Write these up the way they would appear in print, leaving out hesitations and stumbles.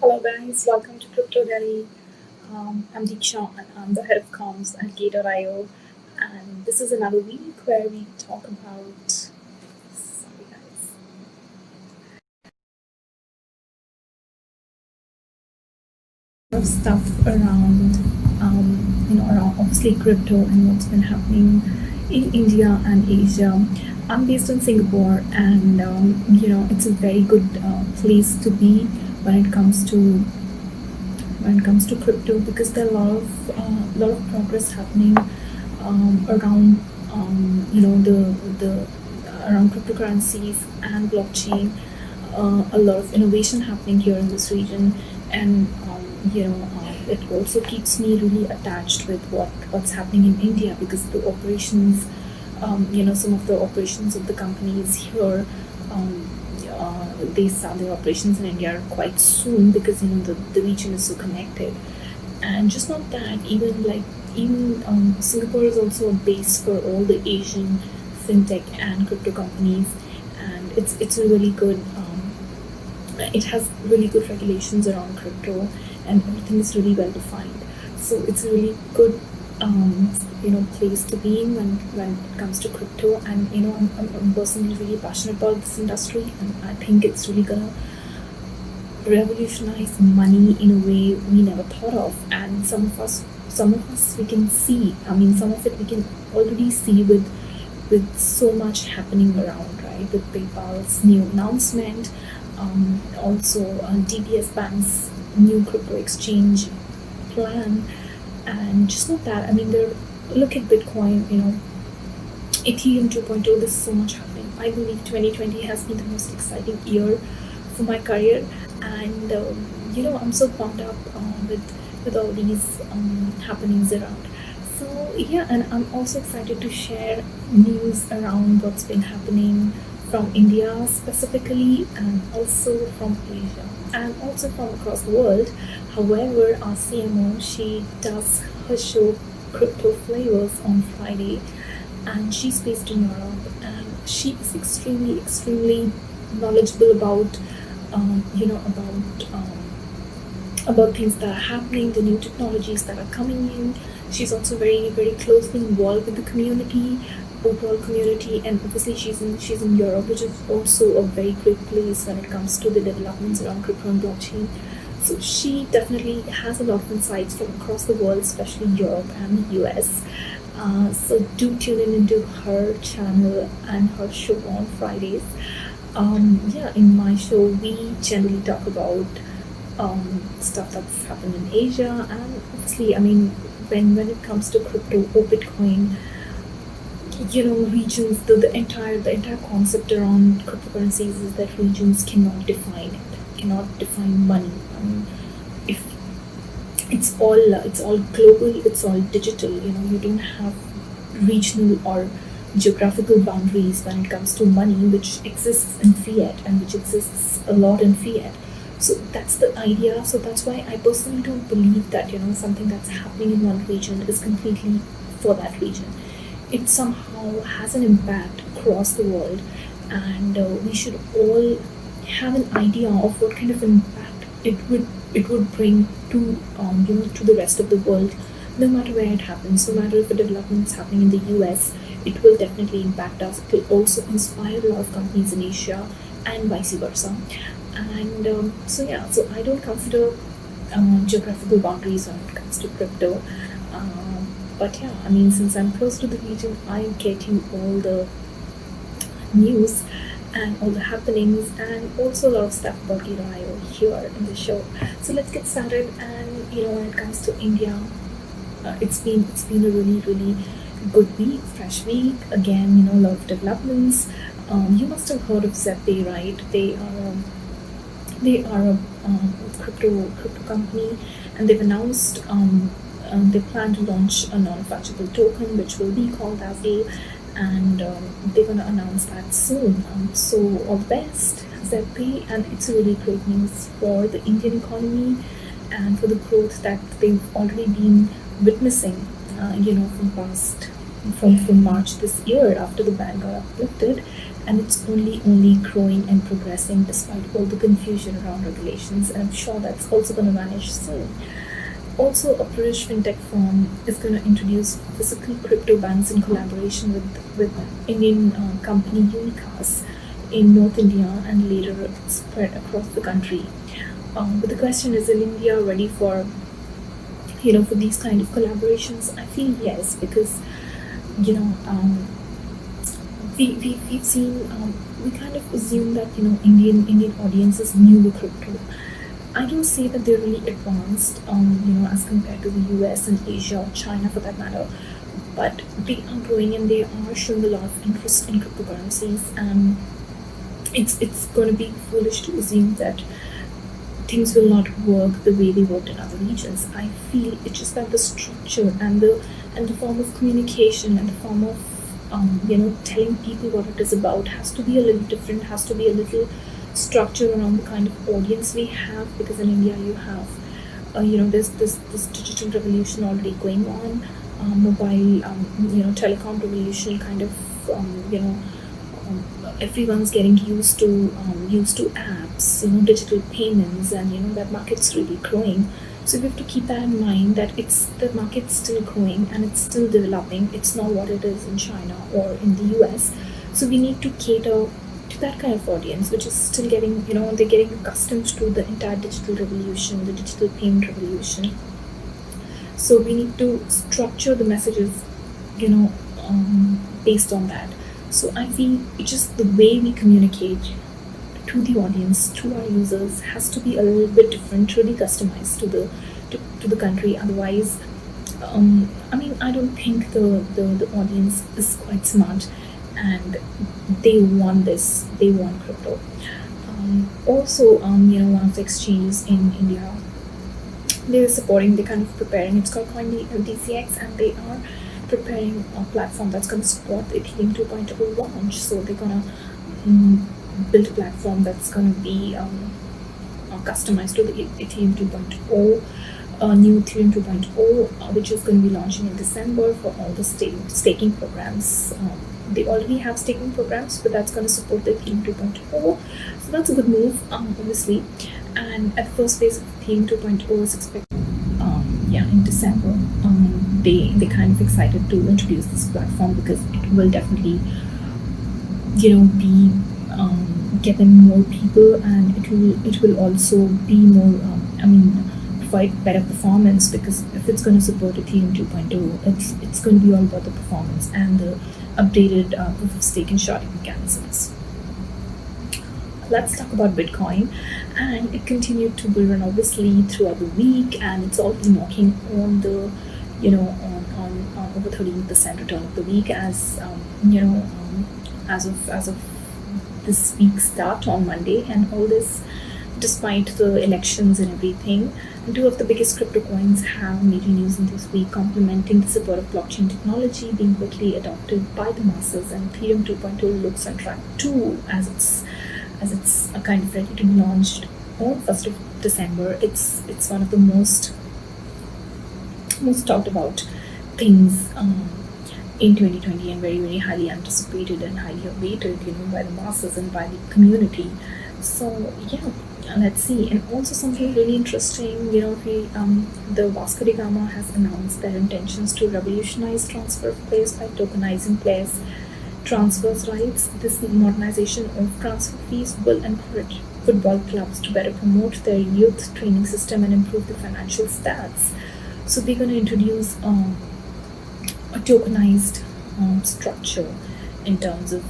Hello guys, welcome to Cryptoindia. I'm Diksha and I'm the head of comms at Gator.io, and this is another week where we talk about sorry guys, of stuff around around obviously crypto and what's been happening in India and Asia. I'm based in Singapore, and it's a very good place to be when it comes to crypto because there are a lot of progress happening around the around cryptocurrencies and blockchain. A lot of innovation happening here in this region, and it also keeps me really attached with what's happening in India because the operations, some of the operations of the companies here. Um, they start their operations in India quite soon because the region is so connected. And just not that, even Singapore is also a base for all the Asian fintech and crypto companies, and it's a really good. It has really good regulations around crypto, and everything is really well defined. So it's a really good place to be in when it comes to crypto. And I'm personally really passionate about this industry, and I think it's really gonna revolutionize money in a way we never thought of. And some of us we can see, I mean, some of it we can already see with so much happening around, right? With PayPal's new announcement, also DBS Bank's new crypto exchange plan. And just not that, I mean, look at Bitcoin, Ethereum 2.0. There's so much happening. I believe 2020 has been the most exciting year for my career, and I'm so pumped up with all these happenings around. So yeah, and I'm also excited to share news around what's been happening from India specifically, and also from Asia, and also from across the world. However, our CMO, she does her show Crypto Flavors on Friday, and she's based in Europe, and she is extremely knowledgeable about um, you know about um, about things that are happening, the new technologies that are coming in. She's also very closely involved with the community, overall community, and obviously she's in Europe, which is also a very great place when it comes to the developments around crypto and blockchain. So she definitely has a lot of insights from across the world, especially Europe and the US. So do tune in into her channel and her show on Fridays. Yeah, in my show, we generally talk about stuff that's happened in Asia, and obviously, I mean, when it comes to crypto or Bitcoin, regions, the entire concept around cryptocurrencies is that regions cannot define it, cannot define money. I mean, if it's all global, it's all digital. You don't have regional or geographical boundaries when it comes to money, which exists in fiat and which exists a lot in fiat. So that's the idea. So that's why I personally don't believe that something that's happening in one region is completely for that region. It somehow has an impact across the world, and we should all have an idea of what kind of impact it would bring to to the rest of the world, no matter where it happens, no matter if a development is happening in the US. It will definitely impact us. It will also inspire a lot of companies in Asia, and vice versa. And so yeah, so I don't consider geographical boundaries when it comes to crypto. But yeah, I mean, since I'm close to the region, I get you all the news and all the happenings, and also a lot of stuff about IO here in the show. So let's get started. And when it comes to India, it's been a really good week, fresh week. Again, a lot of developments. You must have heard of Zeppay, right? They are a crypto company, and they've announced they plan to launch a non-fungible token, which will be called as a, and they're gonna announce that soon. So all the best, Zeppy, and it's really great news for the Indian economy and for the growth that they've already been witnessing. From March this year after the ban got uplifted, and it's only growing and progressing despite all the confusion around regulations, and I'm sure that's also going to vanish soon. Also, a British fintech firm is going to introduce physical crypto banks in collaboration with Indian company Unicast in North India, and later spread across the country. But the question is, in India ready for for these kind of collaborations? I feel yes, because you know we've seen we kind of assume that Indian audiences new to crypto. I don't say that they're really advanced, as compared to the US and Asia or China for that matter, but they are growing and they are showing a lot of interest in cryptocurrencies, and it's going to be foolish to assume that things will not work the way they worked in other regions. I feel it's just that the structure and the form of communication and the form of telling people what it is about has to be a little different, has to be a little structure around the kind of audience we have, because in India you have there's this digital revolution already going on, mobile telecom revolution kind of everyone's getting used to apps, digital payments, and that market's really growing. So we have to keep that in mind, that it's the market's still growing and it's still developing. It's not what it is in China or in the US. So we need to cater to that kind of audience, which is still getting, they're getting accustomed to the entire digital revolution, the digital payment revolution. So we need to structure the messages, based on that. So I feel it's just the way we communicate to the audience, to our users, has to be a little bit different, really customized to the country. Otherwise, I don't think the audience is quite smart, and they want this. They want crypto. Also, one of the exchanges in India, they're supporting, they're kind of preparing. It's called DCX, and they are preparing a platform that's going to support the Ethereum 2.0 launch. So they're going to build a platform that's going to be customized to the Ethereum 2.0, new Ethereum 2.0, which is going to be launching in December for all the staking programs. They already have staking programs, but that's going to support the Ethereum 2.0. So that's a good move, obviously. And at the first phase of Ethereum 2.0 is expected, in December. They kind of excited to introduce this platform because it will definitely, be get them more people, and it will also be more. Provide better performance, because if it's going to support Ethereum 2.0, it's going to be all about the performance and the updated proof of stake and sharding mechanisms. Let's talk about Bitcoin, and it continued to build run obviously throughout the week, and it's already knocking on the on over 13% return of the week as as of this week's start on Monday, and all this despite the elections and everything. And two of the biggest crypto coins have major news in this week, complementing the support of blockchain technology being quickly adopted by the masses, and Ethereum 2.0 looks on track too, as it's kind of ready to be launched on 1st of December. It's one of the most talked about things in 2020, and very, very highly anticipated and highly awaited, by the masses and by the community. So let's see. And also something really interesting, the Vasco da Gama has announced their intentions to revolutionize transfer of players by tokenizing players' transfers rights. This modernization of transfer fees will encourage football clubs to better promote their youth training system and improve the financial stats. So they're going to introduce a tokenized structure in terms of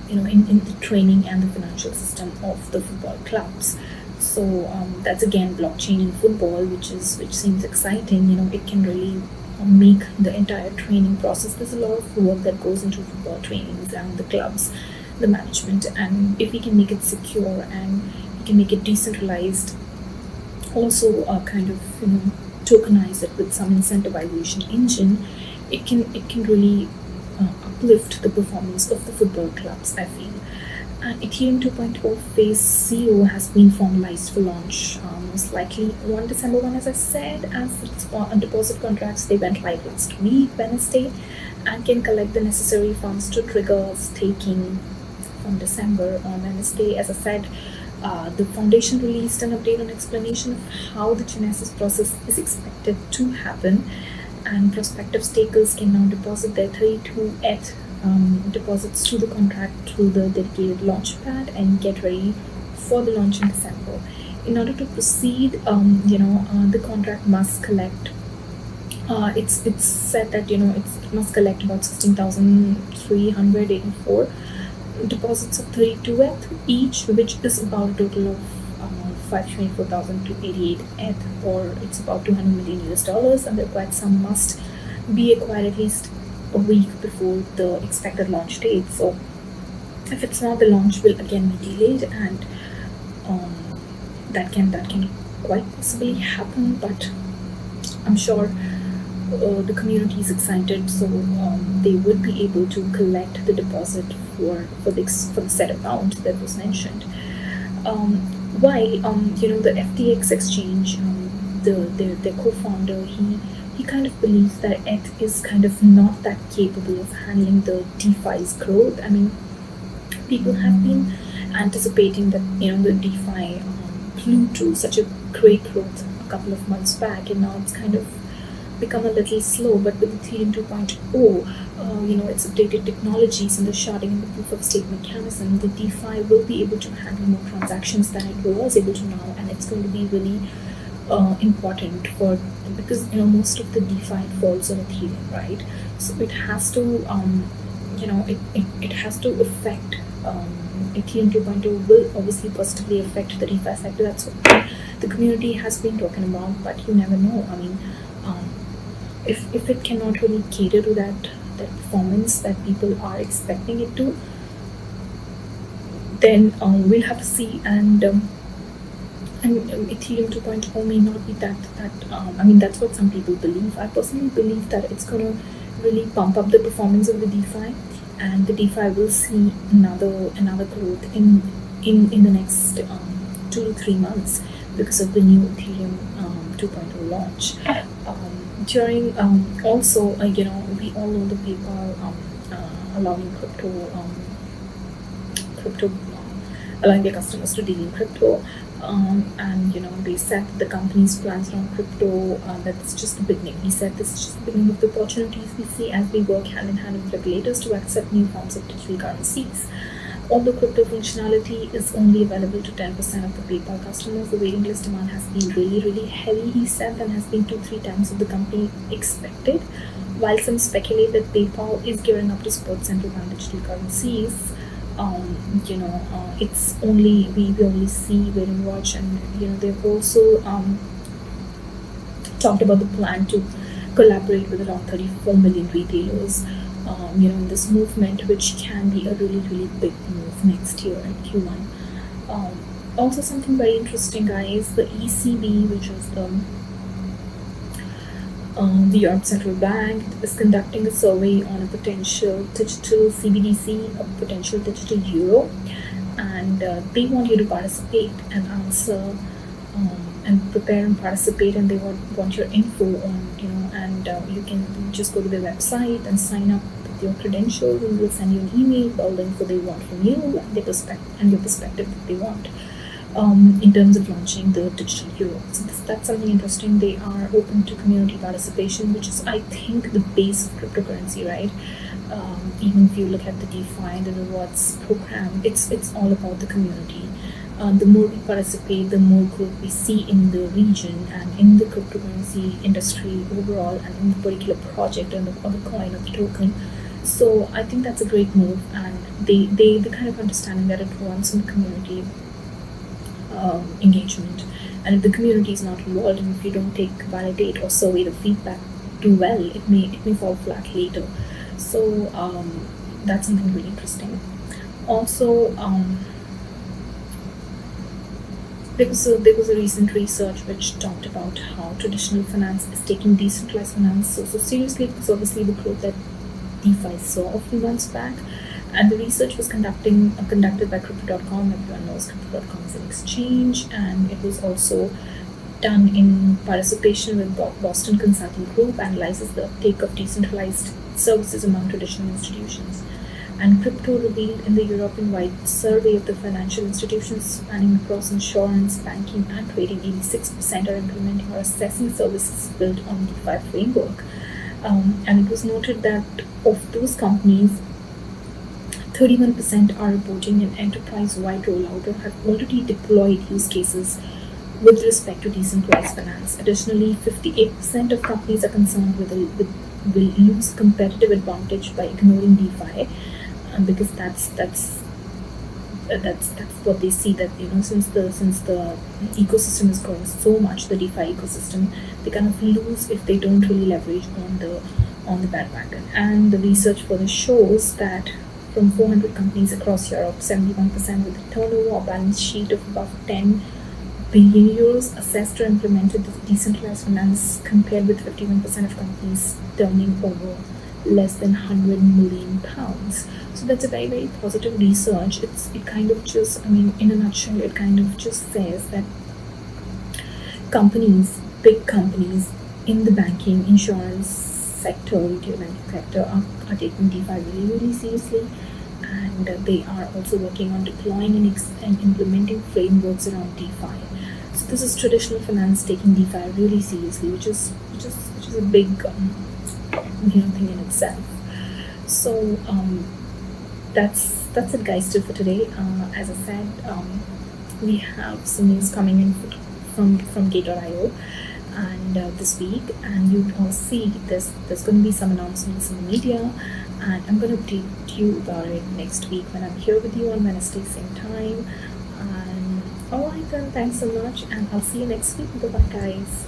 in the training and the financial system of the football clubs. So that's again blockchain in football, which seems exciting. It can really make the entire training process. There's a lot of work that goes into football trainings and the clubs, the management, and if we can make it secure and we can make it decentralized, also kind of tokenize it with some incentivization engine, it can really uplift the performance of the football clubs, I feel. And Ethereum 2.0 phase 0 has been formalized for launch, most likely on December 1, as I said, as the deposit contracts, they went live last week, Wednesday, and can collect the necessary funds to trigger staking from December. On Wednesday, as I said, the foundation released an update on explanation of how the genesis process is expected to happen, and prospective stakers can now deposit their 32 ETH deposits to the contract through the dedicated launchpad and get ready for the launch in December. In order to proceed, the contract must collect. It's said that it must collect about 16,384 deposits of 32 ETH each, which is about a total of 524,288 ETH, or it's about $200 million, and the required sum must be acquired at least a week before the expected launch date. So if it's not, the launch will again be delayed, and that can quite possibly happen. But I'm sure the community is excited, so they would be able to collect the deposit for the set amount that was mentioned. While the FTX exchange, their co-founder, he kind of believes that ETH is kind of not that capable of handling the DeFi's growth. I mean, people have been anticipating that the DeFi flew to such a great growth a couple of months back, and now it's kind of become a little slow. But with Ethereum 2.0, its updated technologies and the sharding and the proof of stake mechanism, the DeFi will be able to handle more transactions than it was able to now, and it's going to be really important because most of the DeFi falls on Ethereum, right? So it has to it has to affect Ethereum 2.0 will obviously positively affect the DeFi sector. That's what the community has been talking about, but you never know. I mean, if it cannot really cater to that performance that people are expecting it to, then we'll have to see. And Ethereum 2.0 may not be that I mean, that's what some people believe. I personally believe that it's going to really pump up the performance of the DeFi, and the DeFi will see another growth in the next 2 to 3 months because of the new Ethereum 2.0 launch. During also we all know the PayPal allowing allowing their customers to deal in crypto, and they said that the company's plans around crypto, that's just the beginning. He said this is just the beginning of the opportunities we see as we work hand in hand with regulators to accept new forms of digital currencies. Although crypto functionality is only available to 10% of the PayPal customers, the waiting list demand has been really heavy, he said, and has been 2-3 times what the company expected. While some speculate that PayPal is gearing up to support central bank digital currencies, it's only we only see, wait and watch. And they've also talked about the plan to collaborate with around 34 million retailers in this movement, which can be a really big move next year in Q1. Also, something very interesting, guys, the ECB, which is the Europe Central Bank, is conducting a survey on a potential digital CBDC, a potential digital euro, and they want you to participate and answer and prepare and participate, and they want your info on and you can just go to their website and sign up with your credentials, and they'll send you an email with all the info they want from you and your perspective that they want in terms of launching the digital euro. So that's something interesting. They are open to community participation, which is, I think, the base of cryptocurrency, right? Even if you look at the DeFi and the rewards program, it's all about the community. The more we participate, the more growth we see in the region and in the cryptocurrency industry overall, and in the particular project and the coin or the token. So I think that's a great move, and they kind of understanding that it wants some community engagement. And if the community is not involved, and if you don't validate or survey the feedback too well, it may fall flat later. So that's something really interesting. Also, there was a recent research which talked about how traditional finance is taking decentralized finance so seriously, because obviously the growth that DeFi saw a few months back. And the research was conducted by Crypto.com. Everyone knows Crypto.com is an exchange, and it was also done in participation with Boston Consulting Group, analyzes the uptake of decentralized services among traditional institutions. And crypto revealed in the European-wide survey of the financial institutions spanning across insurance, banking, and trading, 86% are implementing or assessing services built on DeFi framework. And it was noted that of those companies, 31% are reporting an enterprise-wide rollout or have already deployed use cases with respect to decentralized finance. Additionally, 58% of companies are concerned will lose competitive advantage by ignoring DeFi, because that's what they see, that since the ecosystem is growing so much, the DeFi ecosystem, they kind of lose if they don't really leverage on the bandwagon. And the research further shows that from 400 companies across Europe, 71% with a turnover or balance sheet of above 10 billion euros assessed or implemented decentralized finance, compared with 51% of companies turning over less than 100 million pounds. So that's a very, very positive research. It kind of just, in a nutshell, it kind of just says that companies, big companies in the banking, insurance sector, retail banking sector are taking DeFi really, really seriously, and they are also working on deploying and implementing frameworks around DeFi. So this is traditional finance taking DeFi really seriously, which is a big thing in itself. So that's it, guys, for today. As I said, we have some news coming in from Gate.io and this week, and you all see there's going to be some announcements in the media, and I'm going to update you about it next week when I'm here with you on Wednesday, same time. And alright then, thanks so much, and I'll see you next week. Bye bye, guys.